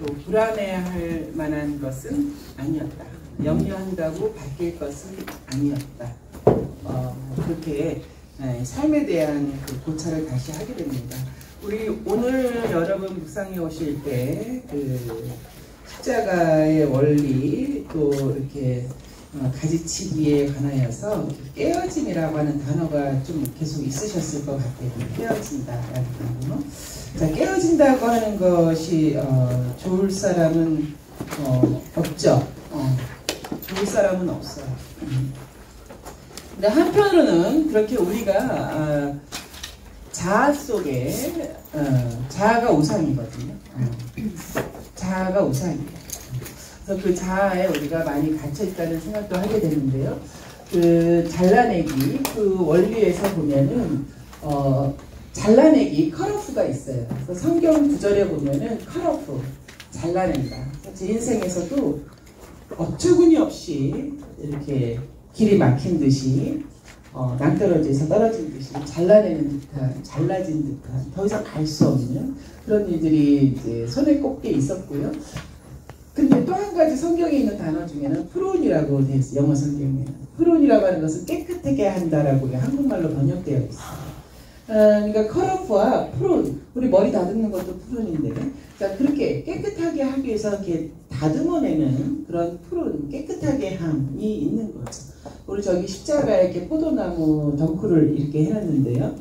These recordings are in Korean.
또 불안해할 만한 것은 아니었다. 염려한다고 바뀔 것은 아니었다. 그렇게 삶에 대한 그 고찰을 다시 하게 됩니다. 우리 오늘 여러분 묵상해 오실 때 그 십자가의 원리 또 이렇게 가지치기에 관하여서 깨어짐이라고 하는 단어가 좀 계속 있으셨을 것 같아요. 깨어진다라는 단어. 자, 깨어진다고 하는 것이 좋을 사람은 없죠. 좋을 사람은 없어요. 근데 한편으로는 그렇게 우리가 자아 속에 자아가 우상이거든요. 자아가 우상이에요. 그래서 그 자아에 우리가 많이 갇혀있다는 생각도 하게 되는데요. 그 잘라내기 그 원리에서 보면은 잘라내기 컷오프가 있어요. 그래서 성경 구절에 보면은 컷오프 잘라낸다. 제 인생에서도 어처구니 없이 이렇게 길이 막힌 듯이 낭떠러지에서 떨어진 듯이 잘라내는 듯한 잘라진 듯한 더 이상 갈 수 없는 그런 일들이 이제 손에 꼽게 있었고요. 근데 또 한 가지 성경에 있는 단어 중에는 프론이라고 되어 있어요. 영어 성경에는 프론이라고 하는 것은 깨끗하게 한다라고 한국말로 번역되어 있어요. 그러니까 컷오프와 프론, 우리 머리 다듬는 것도 프론인데, 자 그렇게 깨끗하게 하기 위해서 이렇게 다듬어내는 그런 프론, 깨끗하게 함이 있는 거죠. 우리 저기 십자가에 이렇게 포도나무 덩쿨을 이렇게 해놨는데요.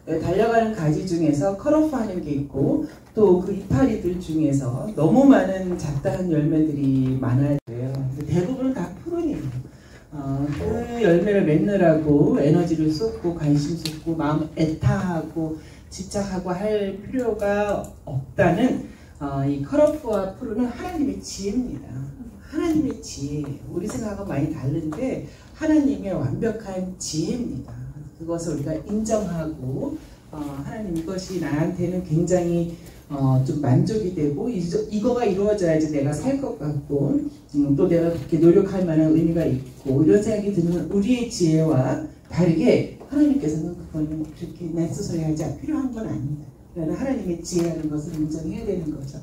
달려가는 가지 중에서 컷오프하는 게 있고 또 그 이파리들 중에서 너무 많은 잡다한 열매들이 많아요. 대부분은 다 프론이에요. 그 열매를 맺느라고 에너지를 쏟고 관심 쏟고 마음 애타하고 집착하고 할 필요가 없다는 이 컷오프와 프론은 하나님의 지혜입니다. 하나님의 지혜예요. 우리 생각하고 많이 다른데 하나님의 완벽한 지혜입니다. 그것을 우리가 인정하고 하나님 이것이 나한테는 굉장히 좀 만족이 되고 이거가 이루어져야지 내가 살 것 같고 또 내가 그렇게 노력할 만한 의미가 있고 이런 생각이 드는 우리의 지혜와 다르게 하나님께서는 그거는 그렇게 내 스스로 하지 필요한 건 아닙니다. 그러나 하나님의 지혜라는 것을 인정해야 되는 거죠.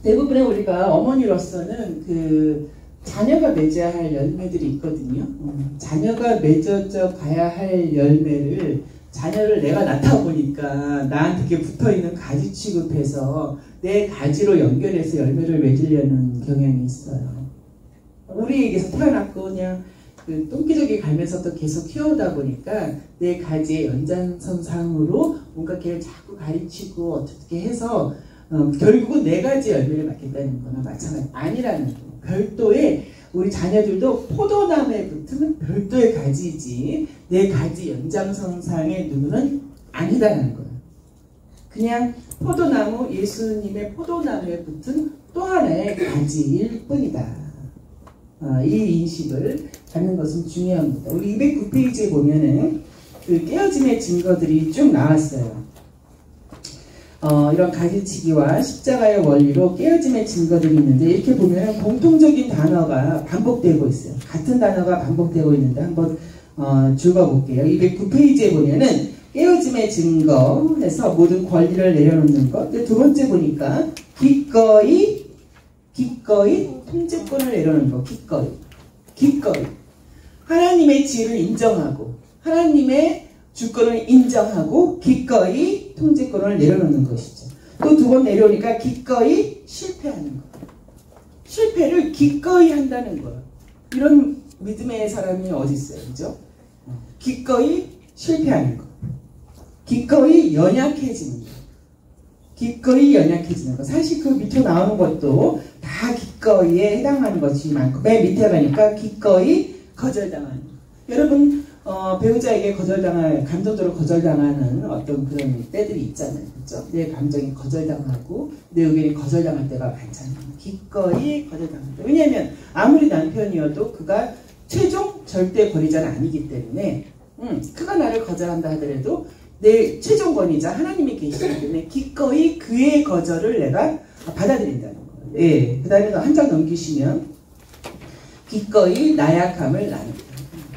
대부분의 우리가 어머니로서는 그 자녀가 맺어야 할 열매들이 있거든요. 자녀가 맺어져 가야 할 열매를 자녀를 내가 낳다 보니까 나한테 이렇게 붙어있는 가지 취급해서 내 가지로 연결해서 열매를 맺으려는 경향이 있어요. 우리에게서 태어났고 그냥 그 똥기저귀 갈면서도 계속 키우다 보니까 내 가지의 연장선상으로 뭔가 걔를 자꾸 가르치고 어떻게 해서 결국은 내 가지 열매를 맺겠다는 거나 마찬가지 아니라는 거. 별도의 우리 자녀들도 포도나무에 붙으면 별도의 가지이지 내 가지 연장선상의 누구는 아니다라는 거예요. 그냥 포도나무, 예수님의 포도나무에 붙은 또 하나의 가지일 뿐이다. 이 인식을 갖는 것은 중요합니다. 우리 209페이지에 보면은 그 깨어짐의 증거들이 쭉 나왔어요. 이런 가지치기와 십자가의 원리로 깨어짐의 증거들이 있는데 이렇게 보면 공통적인 단어가 반복되고 있어요. 같은 단어가 반복되고 있는데 한번 읽어볼게요. 209페이지에 보면은 깨어짐의 증거 해서 모든 권리를 내려놓는 것. 두 번째 보니까 기꺼이 통제권을 내려놓는 것. 기꺼이 하나님의 지혜를 인정하고 하나님의 주권을 인정하고 기꺼이 통제권을 내려놓는 것이죠. 또 두 번 내려오니까 기꺼이 실패하는 것. 실패를 기꺼이 한다는 거예요. 이런 믿음의 사람이 어디 있어요, 그죠? 기꺼이 실패하는 것. 기꺼이 연약해지는 것. 기꺼이 연약해지는 것. 사실 그 밑에 나오는 것도 다 기꺼이에 해당하는 것이 많고 맨 밑에 가니까 기꺼이 거절당하는 것. 여러분 배우자에게 감정적으로 거절당하는 어떤 그런 때들이 있잖아요. 그렇죠? 내 감정이 거절당하고 내 의견이 거절당할 때가 많잖아요. 기꺼이 거절당한다. 왜냐하면 아무리 남편이어도 그가 최종 절대 권위자는 아니기 때문에 그가 나를 거절한다 하더라도 내 최종 권위자 하나님이 계시기 때문에 기꺼이 그의 거절을 내가 받아들인다는 거예요. 예. 그 다음에 한 장 넘기시면 기꺼이 나약함을 나눈다.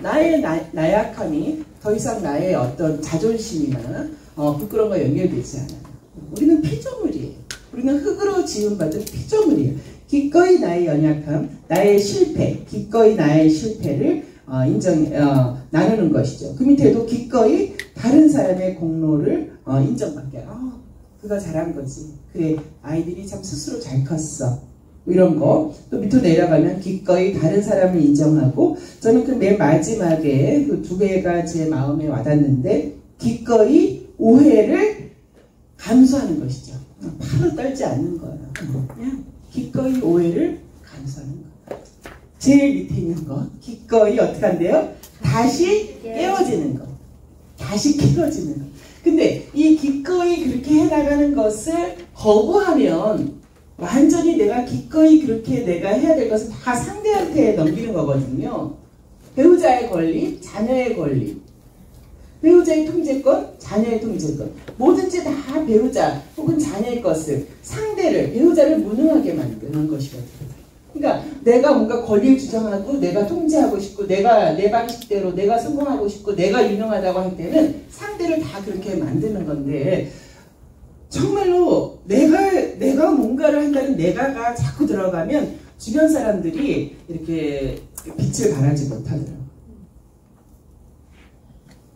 나의 나약함이 더 이상 나의 어떤 자존심이나 부끄러움과 연결되지 않아요. 우리는 피조물이에요. 우리는 흙으로 지음받은 피조물이에요. 기꺼이 나의 연약함, 나의 실패, 기꺼이 나의 실패를 나누는 것이죠. 그 밑에도 기꺼이 다른 사람의 공로를 인정받게. 그가 잘한 거지. 그래, 아이들이 참 스스로 잘 컸어. 이런 거. 또 밑으로 내려가면 기꺼이 다른 사람을 인정하고, 저는 그 맨 마지막에 그 두 개가 제 마음에 와닿는데, 기꺼이 오해를 감수하는 것이죠. 바로 떨지 않는 거예요. 그냥 기꺼이 오해를 감수하는 거예요. 제일 밑에 있는 거. 기꺼이 어떻게 한대요? 다시 깨워지는 거. 다시 깨워지는 거. 근데 이 기꺼이 그렇게 해나가는 것을 거부하면 완전히 내가 기꺼이 그렇게 내가 해야 될 것은 다 상대한테 넘기는 거거든요. 배우자의 권리, 자녀의 권리. 배우자의 통제권, 자녀의 통제권. 뭐든지 다 배우자 혹은 자녀의 것을, 상대를, 배우자를 무능하게 만드는 것이거든요. 그러니까 내가 뭔가 권리를 주장하고 내가 통제하고 싶고 내가 내 방식대로 내가 성공하고 싶고 내가 유명하다고 할 때는 상대를 다 그렇게 만드는 건데, 정말로 내가 뭔가를 한다는 내가가 자꾸 들어가면 주변 사람들이 이렇게 빛을 발하지 못하더라고요.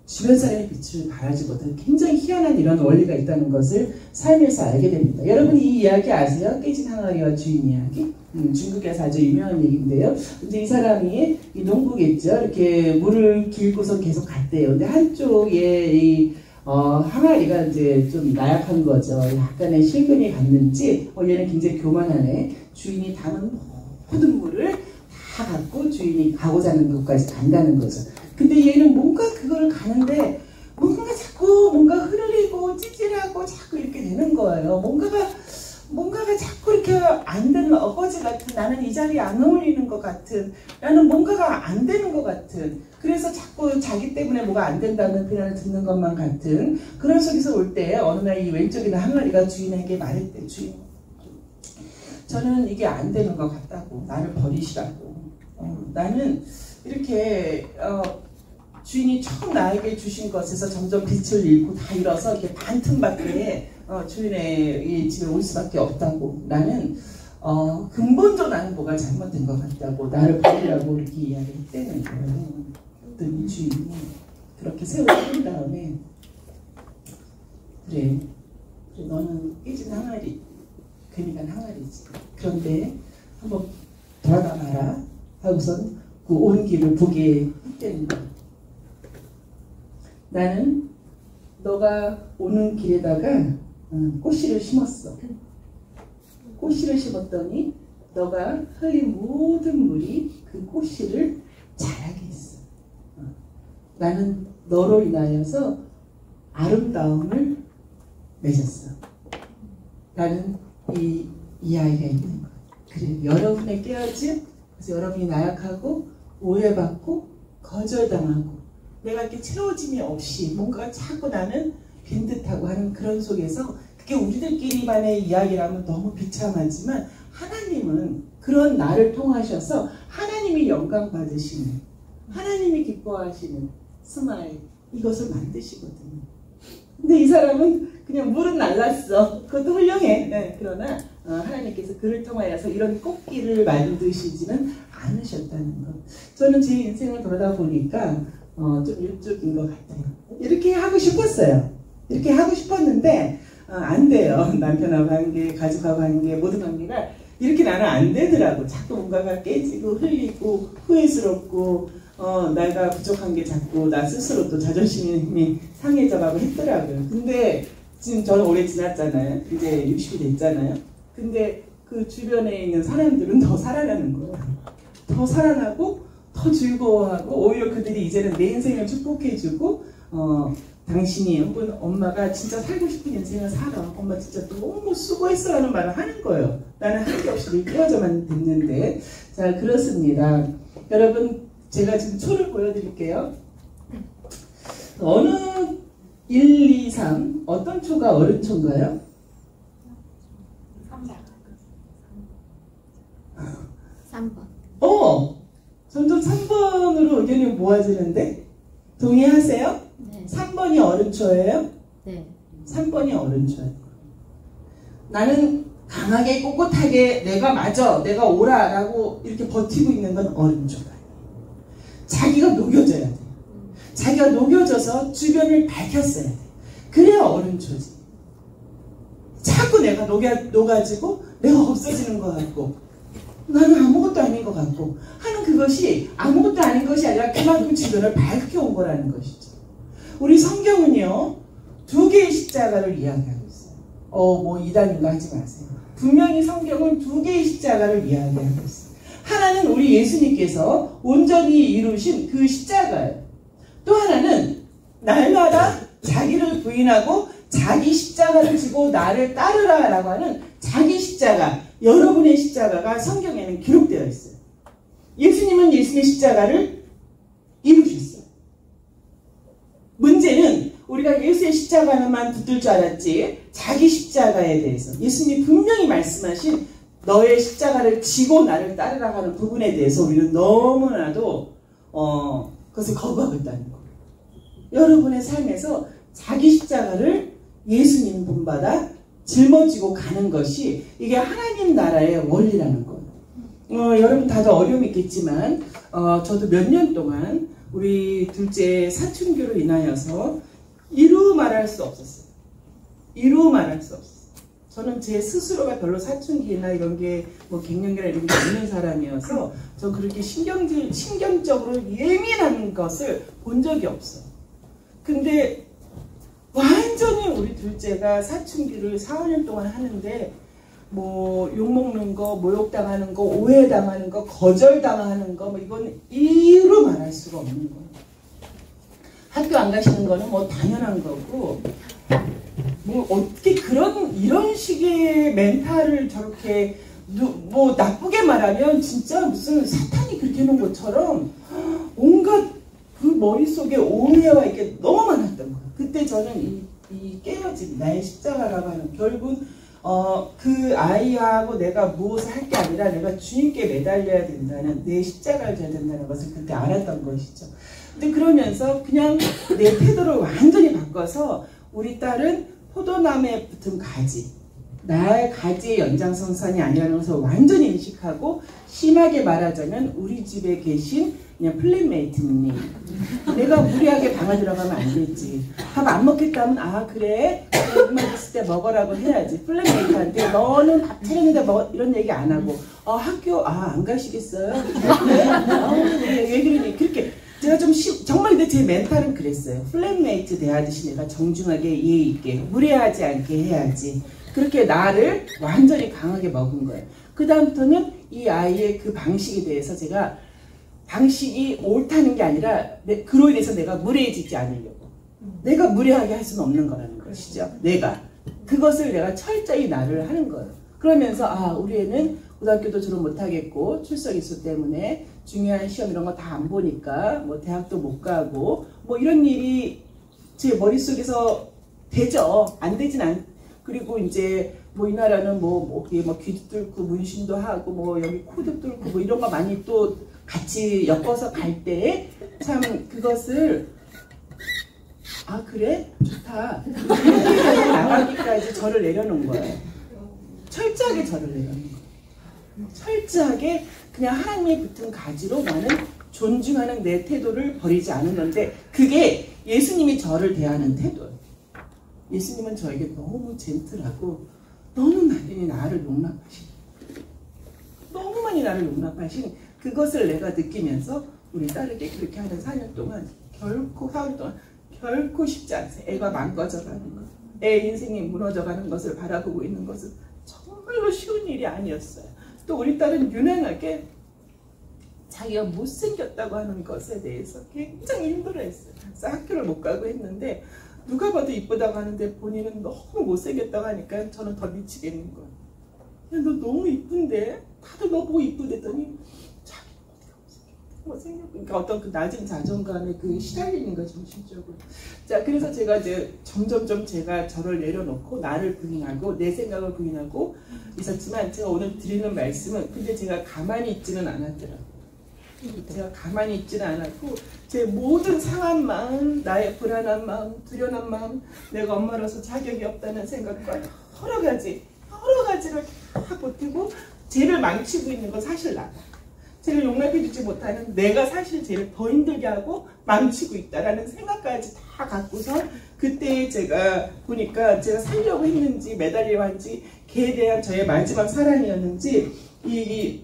주변 사람의 빛을 발하지 못하는 굉장히 희한한 이런 원리가 있다는 것을 삶에서 알게 됩니다. 여러분 이 이야기 아세요? 깨진 항아리와 주인 이야기? 중국에서 아주 유명한 얘기인데요. 근데 이 사람이 이 농부겠죠. 이렇게 물을 길고서 계속 갔대요. 근데 한쪽에 이 항아리가 이제 좀 나약한 거죠. 약간의 실근이 갔는지 얘는 굉장히 교만하네. 주인이 담은 모든 물을 다 갖고 주인이 가고자 하는 곳까지 간다는 거죠. 근데 얘는 뭔가 그걸 가는데 뭔가 흐르리고 찌질하고 자꾸 이렇게 되는 거예요. 뭔가가 자꾸 이렇게 안 되는, 어거지 같은, 나는 이 자리에 안 어울리는 것 같은, 나는 뭔가가 안 되는 것 같은, 그래서 자꾸 자기 때문에 뭐가 안 된다는 표현을 듣는 것만 같은 그런 속에서 올 때 어느 날 이 왼쪽에 있는 항아리가 주인에게 말했대. 주인, 저는 이게 안 되는 것 같다고. 나를 버리시라고. 나는 이렇게 주인이 처음 나에게 주신 것에서 점점 빛을 잃고 다 잃어서 이렇게 반틈밖에 주인의 이 집에 올 수밖에 없다고. 나는 근본적으로 나는 뭐가 잘못된 것 같다고. 나를 버리라고 이렇게 이야기했다는 거예요. 이 주인이 그렇게 세워준 다음에 그래 너는 깨진 항아리, 괜히 간 항아리지. 그런데 한번 돌아가 봐라 하고선 그 온 길을 보게 했다는 거예요. 나는 너가 오는 길에다가 꽃씨를 심었어. 꽃씨를 심었더니 너가 흘린 모든 물이 그 꽃씨를 자라게 했어. 나는 너로 인하여서 아름다움을 맺었어. 나는 이 아이가 있는 거야. 그래, 여러분의 깨어짐, 그래서 여러분이 나약하고 오해받고 거절당하고 내가 이렇게 채워짐이 없이 뭔가가 자꾸 나는 빈듯하고 하는 그런 속에서, 그게 우리들끼리만의 이야기라면 너무 비참하지만 하나님은 그런 나를 통하셔서 하나님이 영광 받으시는, 하나님이 기뻐하시는 스마일, 이것을 만드시거든요. 근데 이 사람은 그냥 물은 날랐어. 그것도 훌륭해. 네, 그러나 하나님께서 그를 통하여서 이런 꽃길을 만드시지는 않으셨다는 것. 저는 제 인생을 돌아다 보니까 좀 이쪽인 것 같아요. 이렇게 하고 싶었어요. 이렇게 하고 싶었는데 안 돼요. 남편하고 관계, 가족하고 관계, 모든 관계가 이렇게 나는 안 되더라고. 자꾸 뭔가가 깨지고 흘리고 후회스럽고 내가 부족한 게 자꾸 나 스스로 또 자존심이 상해져가고 했더라고요. 근데 지금 저는 오래 지났잖아요. 이제 60이 됐잖아요. 근데 그 주변에 있는 사람들은 더 살아나는 거예요. 더 살아나고 더 즐거워하고 오히려 그들이 이제는 내 인생을 축복해주고 당신이 혹은 엄마가 진짜 살고 싶은 인생을 살아. 엄마 진짜 너무 수고했어 라는 말을 하는 거예요. 나는 할 게 없이 늘 깨어져만 됐는데. 자, 그렇습니다. 여러분, 제가 지금 초를 보여드릴게요. 어느 1, 2, 3 어떤 초가 어른 초인가요? 3번. 점점 3번으로 의견이 모아지는데 동의하세요? 네. 3번이 어른 초예요? 네. 3번이 어른 초예요. 나는 강하게 꼿꼿하게 내가 맞아, 내가 옳아 라고 이렇게 버티고 있는 건 어른조가 아니에요. 자기가 녹여져야 돼요. 자기가 녹여져서 주변을 밝혔어야 돼요. 그래야 어른조지. 자꾸 내가 녹아지고 내가 없어지는 것 같고 나는 아무것도 아닌 것 같고 하는 그것이 아무것도 아닌 것이 아니라 그만큼 주변을 밝혀온 거라는 것이죠. 우리 성경은요 2개의 십자가를 이야기하고 있어요. 뭐 이단인가 하지 마세요. 분명히 성경은 2개의 십자가를 이야기하고 있어요. 하나는 우리 예수님께서 온전히 이루신 그 십자가예요. 또 하나는 날마다 자기를 부인하고 자기 십자가를 지고 나를 따르라 라고 하는 자기 십자가, 여러분의 십자가가 성경에는 기록되어 있어요. 예수님은 예수님의 십자가를 이루셨어요. 문제는 우리가 예수의 십자가만 붙들 줄 알았지 자기 십자가에 대해서 예수님이 분명히 말씀하신 너의 십자가를 지고 나를 따르라 하는 부분에 대해서 우리는 너무나도 그것을 거부하고 있다는 거예요. 여러분의 삶에서 자기 십자가를 예수님 본받아 짊어지고 가는 것이 이게 하나님 나라의 원리라는 거예요. 여러분 다들 어려움이 있겠지만 저도 몇 년 동안 우리 둘째 사춘기로 인하여서 이루 말할 수 없었어요. 이루 말할 수 없었어요. 저는 제 스스로가 별로 사춘기나 이런 게 뭐 갱년기나 이런 게 없는 사람이어서 저 그렇게 신경적으로 예민한 것을 본 적이 없어요. 근데 완전히 우리 둘째가 사춘기를 4, 5년 동안 하는데 뭐 욕먹는 거, 모욕당하는 거, 오해당하는 거, 거절당하는 거 뭐 이건 이루 말할 수가 없는 거예요. 학교 안 가시는 거는 뭐 당연한 거고 뭐 어떻게 이런 식의 멘탈을 저렇게 뭐 나쁘게 말하면 진짜 무슨 사탄이 그렇게 해놓은 것처럼 온갖 그 머릿속에 오해와 이게 너무 많았던 거예요. 그때 저는 이 깨어짐, 나의 십자가라고 하는 결국 그 아이하고 내가 무엇을 할 게 아니라 내가 주님께 매달려야 된다는 내 십자가를 져야 된다는 것을 그때 알았던 것이죠. 근데 그러면서 그냥 내 태도를 완전히 바꿔서 우리 딸은 포도나무에 붙은 가지, 나의 가지의 연장선상이 아니라는 것을 완전히 인식하고 심하게 말하자면 우리 집에 계신 그냥 플랫메이트님. 내가 무리하게 방에 들어가면 안 되지. 밥 안 먹겠다면 아 그래? 엄마 있을 때 먹으라고 해야지. 플랫메이트한테 너는 밥 차렸는데 먹어 이런 얘기 안 하고 학교 안 가시겠어요? 왜 그러니? 그렇게 제가 좀 정말 근데 제 멘탈은 그랬어요. 플랫메이트 대하듯이 내가 정중하게 예의 있게 무례하지 않게 해야지. 그렇게 나를 완전히 강하게 먹은 거예요. 그 다음부터는 이 아이의 그 방식에 대해서 제가 방식이 옳다는 게 아니라 그로 인해서 내가 무례해지지 않으려고. 내가 무례하게 할 수는 없는 거라는 것이죠. 내가. 그것을 내가 철저히 나를 하는 거예요. 그러면서 우리 애는 고등학교도 졸업 못하겠고 출석 이수 때문에 중요한 시험 이런 거 다 안 보니까 뭐 대학도 못 가고 뭐 이런 일이 제 머릿속에서 되죠. 안 되진 않. 그리고 이제 뭐 이 나라는 뭐 귀도 뚫고 문신도 하고 뭐 여기 코도 뚫고 뭐 이런 거 많이 또 같이 엮어서 갈 때 참 그것을 그래? 좋다. 이렇게 나가기까지 저를 내려놓은 거예요. 철저하게 저를 내려놓은 거예요. 철저하게 그냥 하나님의 붙은 가지로 나는 존중하는 내 태도를 버리지 않은 건데 그게 예수님이 저를 대하는 태도예요. 예수님은 저에게 너무 젠틀하고 너무 많이 나를 용납하신 너무 많이 나를 용납하신 그것을 내가 느끼면서 우리 딸에게 그렇게 하는 4년 동안 결코 4년 동안 결코 쉽지 않으세요. 애가 망가져가는 것, 애 인생이 무너져가는 것을 바라보고 있는 것은 정말로 쉬운 일이 아니었어요. 또 우리 딸은 유난하게 자기가 못생겼다고 하는 것에 대해서 굉장히 힘들어했어요. 그래서 학교를 못 가고 했는데 누가 봐도 이쁘다고 하는데 본인은 너무 못생겼다고 하니까 저는 더 미치겠는 거예요. 야, 너 너무 이쁜데? 다들 너 보고 이쁘댔더니 자기는 어디가 못생겼고 그러니까 어떤 그 낮은 자존감에 그 시달리는 거죠, 정신적으로. 자, 그래서 제가 이제 점점점 제가 저를 내려놓고 나를 부인하고 내 생각을 부인하고 있었지만 제가 오늘 드리는 말씀은 근데 제가 가만히 있지는 않았더라고요. 제가 가만히 있지는 않았고 제 모든 상한 마음, 나의 불안한 마음, 두려운 마음, 내가 엄마로서 자격이 없다는 생각과 여러 가지 여러 가지를 다 버티고 쟤를 망치고 있는 건 사실 나다. 쟤를 용납해주지 못하는 내가 사실 쟤를 더 힘들게 하고 망치고 있다라는 생각까지 다 갖고서 그때 제가 보니까 제가 살려고 했는지 매달리려 한지 걔에 대한 저의 마지막 사랑이었는지 이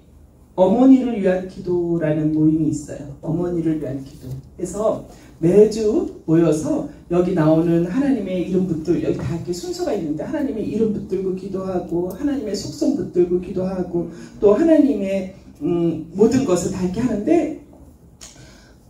어머니를 위한 기도라는 모임이 있어요. 어머니를 위한 기도. 그래서 매주 모여서 여기 나오는 하나님의 이름 붙들고 여기 다 이렇게 순서가 있는데 하나님의 이름 붙들고 기도하고 하나님의 속성 붙들고 기도하고 또 하나님의 모든 것을 다 이렇게 하는데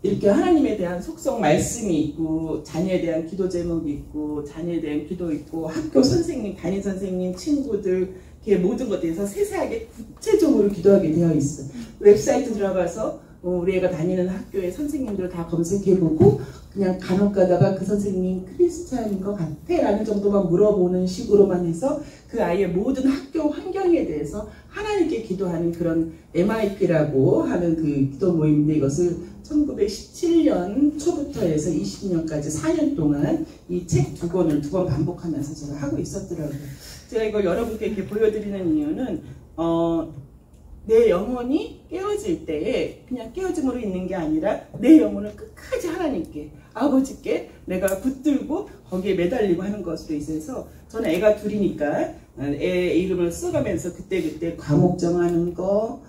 이렇게 하나님에 대한 속성 말씀이 있고 자녀에 대한 기도 제목이 있고 자녀에 대한 기도 있고 학교 선생님, 담임 선생님, 친구들 모든 것에 대해서 세세하게 구체적으로 기도하게 되어 있어요. 웹사이트 들어가서 우리 애가 다니는 학교의 선생님들 다 검색해보고 그냥 간혹 가다가 그 선생님 크리스찬인 것 같아? 라는 정도만 물어보는 식으로만 해서 그 아이의 모든 학교 환경에 대해서 하나님께 기도하는 그런 MIP라고 하는 그 기도 모임인데 이것을 1917년 초부터 해서 20년까지 4년 동안 이 책 2권을 2번 반복하면서 제가 하고 있었더라고요. 제가 이걸 여러분께 이렇게 보여드리는 이유는 내 영혼이 깨어질 때에 그냥 깨어짐으로 있는 게 아니라 내 영혼을 끝까지 하나님께 아버지께 내가 붙들고 거기에 매달리고 하는 것으로 있어서 저는 애가 둘이니까 애 이름을 써가면서 그때그때 과목 정하는 거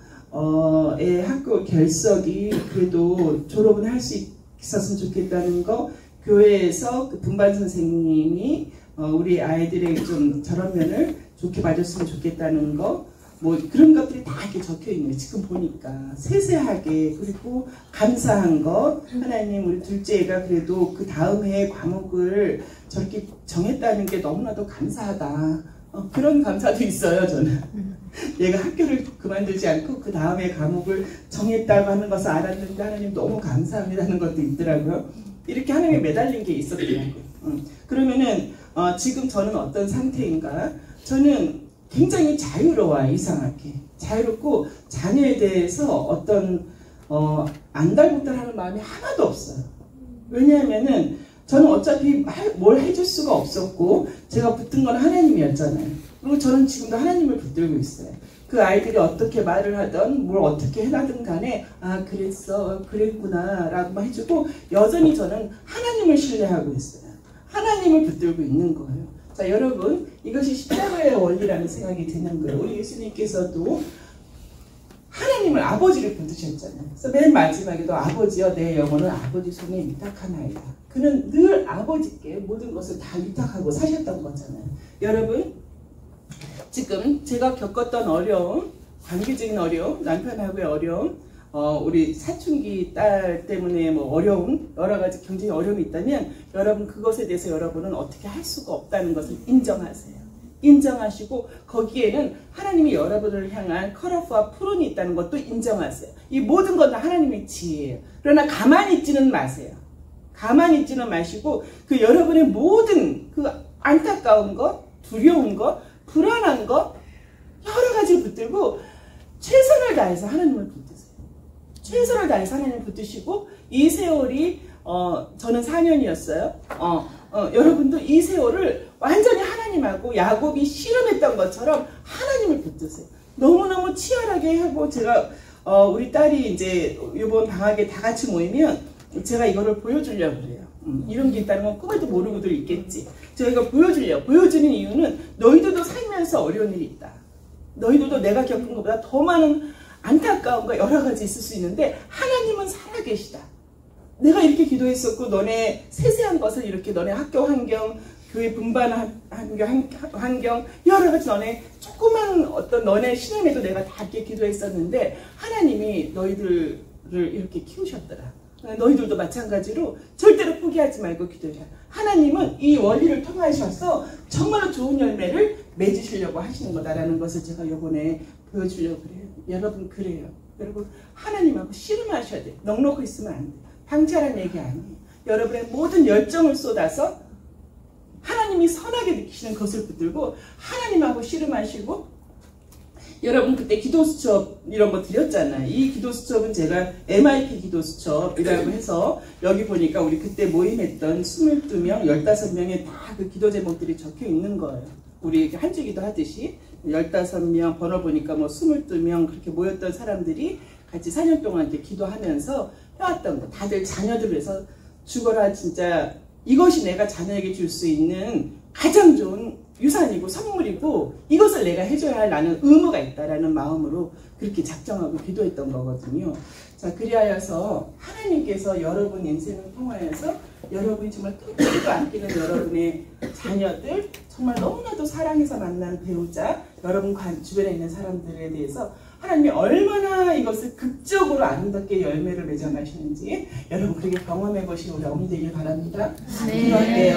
애 학교 결석이 그래도 졸업은 할 수 있었으면 좋겠다는 거 교회에서 그 분반 선생님이 우리 아이들에게 좀 저런 면을 좋게 봐줬으면 좋겠다는 거 뭐 그런 것들이 다 이렇게 적혀 있는 거예요. 지금 보니까 세세하게 그리고 감사한 거 하나님 우리 둘째 애가 그래도 그 다음 해 과목을 저렇게 정했다는 게 너무나도 감사하다. 그런 감사도 있어요. 저는 얘가 학교를 그만두지 않고 그 다음에 과목을 정했다고 하는 것을 알았는데 하나님 너무 감사합니다는 것도 있더라고요. 이렇게 하나님에 매달린 게 있었더라고요. 그러면은 지금 저는 어떤 상태인가? 저는 굉장히 자유로워요. 이상하게 자유롭고 자녀에 대해서 어떤 안달복달하는 마음이 하나도 없어요. 왜냐하면은 저는 어차피 뭘 해줄 수가 없었고 제가 붙은 건 하나님이었잖아요. 그리고 저는 지금도 하나님을 붙들고 있어요. 그 아이들이 어떻게 말을 하든 뭘 어떻게 해나든 간에 아 그랬어 그랬구나 라고 해주고 여전히 저는 하나님을 신뢰하고 있어요. 하나님을 붙들고 있는 거예요. 자 여러분 이것이 십자가의 원리라는 생각이 드는 거예요. 우리 예수님께서도 하나님을 아버지를 붙드셨잖아요. 그래서 맨 마지막에도 아버지여 내 영혼은 아버지 손에 위탁하나이다. 그는 늘 아버지께 모든 것을 다 위탁하고 사셨던 거잖아요. 여러분 지금 제가 겪었던 어려움, 관계적인 어려움, 남편하고의 어려움, 우리 사춘기 딸 때문에 뭐 어려움, 여러 가지 경제적 어려움이 있다면 여러분 그것에 대해서 여러분은 어떻게 할 수가 없다는 것을 인정하세요. 인정하시고 거기에는 하나님이 여러분을 향한 컷오프와 프론이 있다는 것도 인정하세요. 이 모든 건 다 하나님의 지혜예요. 그러나 가만히 있지는 마세요. 가만히 있지는 마시고 그 여러분의 모든 그 안타까운 것, 두려운 것, 불안한 것 여러 가지를 붙들고 최선을 다해서 하나님을 붙드세요. 최선을 다해서 하나님을 붙드시고 이 세월이 저는 4년이었어요. 여러분도 이 세월을 완전히 하나님하고 야곱이 씨름했던 것처럼 하나님을 붙드세요. 너무너무 치열하게 하고 제가 우리 딸이 이제 이번 방학에 다 같이 모이면 제가 이거를 보여주려고 그래요. 이런 게 있다는 건 꿈에도 모르고들 있겠지. 저희가 보여주려고. 보여주는 이유는 너희들도 살면서 어려운 일이 있다. 너희들도 내가 겪은 것보다 더 많은 안타까움과 여러 가지 있을 수 있는데 하나님은 살아계시다. 내가 이렇게 기도했었고 너네 세세한 것을 이렇게 너네 학교 환경, 교회 분반 환경 여러 가지 너네 조그만 어떤 너네 신앙에도 내가 다 이렇게 기도했었는데 하나님이 너희들을 이렇게 키우셨더라. 너희들도 마찬가지로 절대로 포기하지 말고 기도해라. 하나님은 이 원리를 통하셔서 정말로 좋은 열매를 맺으시려고 하시는 거다라는 것을 제가 이번에 보여주려고 그래요. 여러분 그래요. 여러분 하나님하고 씨름하셔야 돼요. 넉넉히 있으면 안 돼요. 방치하라는 얘기 아니에요. 여러분의 모든 열정을 쏟아서 하나님이 선하게 느끼시는 것을 붙들고 하나님하고 씨름하시고 여러분 그때 기도 수첩 이런 거 드렸잖아요. 이 기도 수첩은 제가 MIP 기도 수첩이라고 해서 여기 보니까 우리 그때 모임했던 22명, 15명의 다 그 기도 제목들이 적혀 있는 거예요. 우리 한 주기도 하듯이 15명, 번호 보니까 뭐 22명 그렇게 모였던 사람들이 같이 4년 동안 이렇게 기도하면서 해왔던 거. 다들 자녀들을 위해서 죽어라 진짜 이것이 내가 자녀에게 줄 수 있는 가장 좋은 유산이고 선물이고 이것을 내가 해줘야 할 나는 의무가 있다라는 마음으로 그렇게 작정하고 기도했던 거거든요. 자, 그리하여서 하나님께서 여러분 인생을 통하여서 여러분이 정말 뜻대로 아끼는 여러분의 자녀들, 정말 너무나도 사랑해서 만난 배우자, 여러분 주변에 있는 사람들에 대해서 하나님이 얼마나 이것을 극적으로 아름답게 열매를 맺어가시는지 여러분 그렇게 경험해 보시고 우리 어머니 되길 바랍니다. 네. 기도할게요.